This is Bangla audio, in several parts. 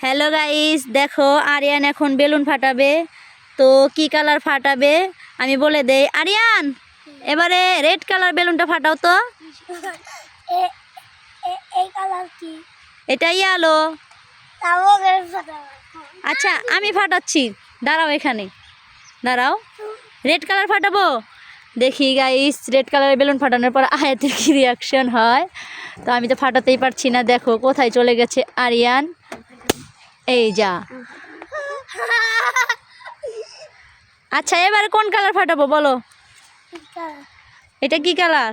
হ্যালো গাইস, দেখো আরিয়ান এখন বেলুন ফাটাবে। তো কি কালার ফাটাবে আমি বলে দেই। আরিয়ান, এবারে রেড কালার বেলুনটা ফাটাও তো। এই কালার কি? এটা ইয়েলো। আচ্ছা আমি ফাটাচ্ছি, দাঁড়াও, এখানে দাঁড়াও। রেড কালার ফাটাবো। দেখি গাইস, রেড কালারের বেলুন ফাটানোর পর আয়াতের কি রিয়াকশন হয়। তো আমি তো ফাটাতেই পারছি না, দেখো কোথায় চলে গেছে আরিয়ান। এই যা। আচ্ছা এবারে কোন কালার ফাটাবো বলো। এটা কি কালার?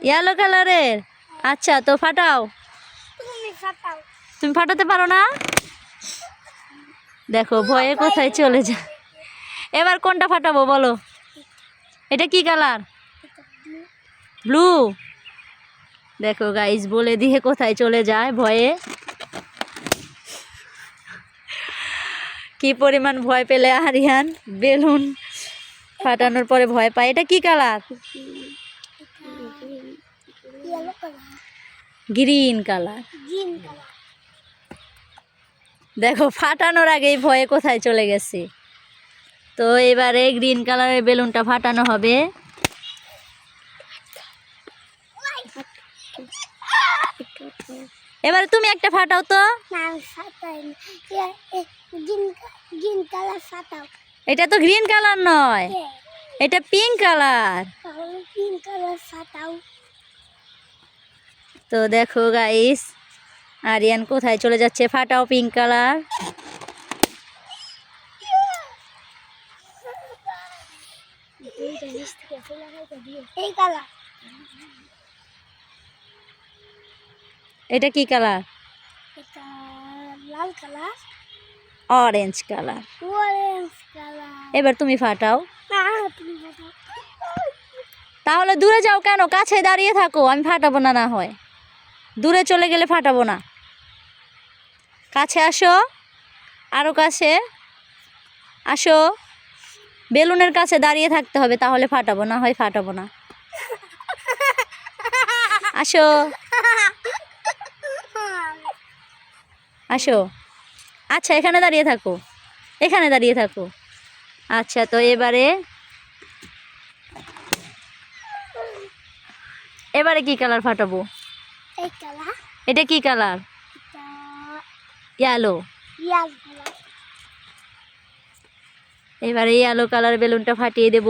ইয়েলো কালারের। আচ্ছা তো ফাটাও। তুমি ফাটাতে পারো না? দেখো ভয়ে কোথায় চলে যায়। এবার কোনটা ফাটাবো বলো। এটা কি কালার? ব্লু। দেখো গাইস, বলে দিয়ে কোথায় চলে যায় ভয়ে। কি পরিমাণ ভয় পেলে আরিয়ান বেলুন ফাটানোর পরে ভয় পায়। এটা কি কালার? Green colour. দেখো ফাটানোর আগেই ভয়ে কোথায় চলে গেছে। তো এবারে গ্রিন কালারের বেলুনটা ফাটানো হবে। এবারে তুমি একটা ফাটাও তো। এটা তো গ্রিন কালার নয়, এটা পিঙ্ক কালার। তো দেখো গাইস, আরিয়ান কোথায় চলে যাচ্ছে। ফাটাও পিঙ্ক কালার। এটা কি কালার? লাল কালার। Orange colour. এবার তুমি ফাটাও। তাহলে দূরে যাও কেন? কাছে দাঁড়িয়ে থাকো, আমি ফাটাবো না। না হয় দূরে চলে গেলে ফাটাবো না। কাছে আসো, আরো কাছে আসো। বেলুনের কাছে দাঁড়িয়ে থাকতে হবে, তাহলে ফাটাবো, না হয় ফাটাবো না। আসো আসো। আচ্ছা এখানে দাঁড়িয়ে থাকো, এখানে দাঁড়িয়ে থাকো। আচ্ছা তো এবারে কি কালার ফাটাবো? এটা কি কালার? ইয়েলো। এবারে ইয়েলো কালার বেলুনটা ফাটিয়ে দেব।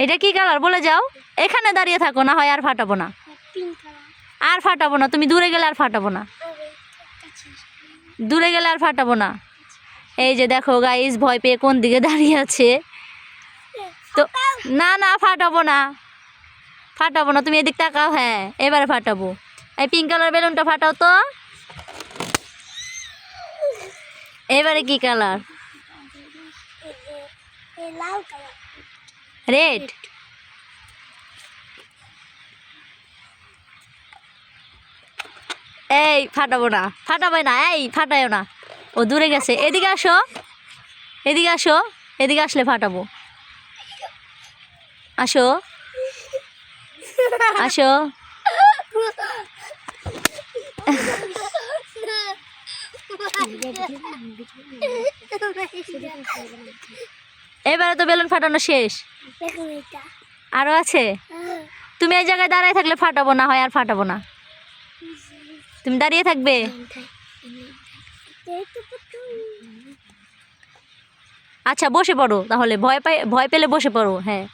এটা কি কালার বলে যাও। এখানে দাঁড়িয়ে থাকো, না হয় আর ফাটাবো না। আর ফাটাবো না, তুমি দূরে গেলে আর ফাটাবো না। দূরে গেলে আর ফাটাবো না। এই যে দেখো গাইস, ভয় পেয়ে কোন দিকে দাঁড়িয়ে আছে। তো না না, ফাটাবো না, ফাটাবো না। তুমি এদিক তাকাও। হ্যাঁ এবারে ফাটাবো। এই পিঙ্ক কালার বেলুনটা ফাটাও তো। এবারে কি কালার? রেড। এই ফাটাবো না, ফাটাবে না, এই ফাটায়ও না। ও দূরে গেছে। এদিকে আসো, এদিকে আসো, এদিকে আসলে ফাটাবো। আসো আসো। এবারে তো বেলুন ফাটানো শেষ। আরো আছে। তুমি এই জায়গায় দাঁড়ায় থাকলে ফাটাবো, না হয় আর ফাটাবো না। তুমি দাঁড়িয়ে থাকবে। আচ্ছা বসে পড়ো তাহলে, ভয় পেলে বসে পড়ো। হ্যাঁ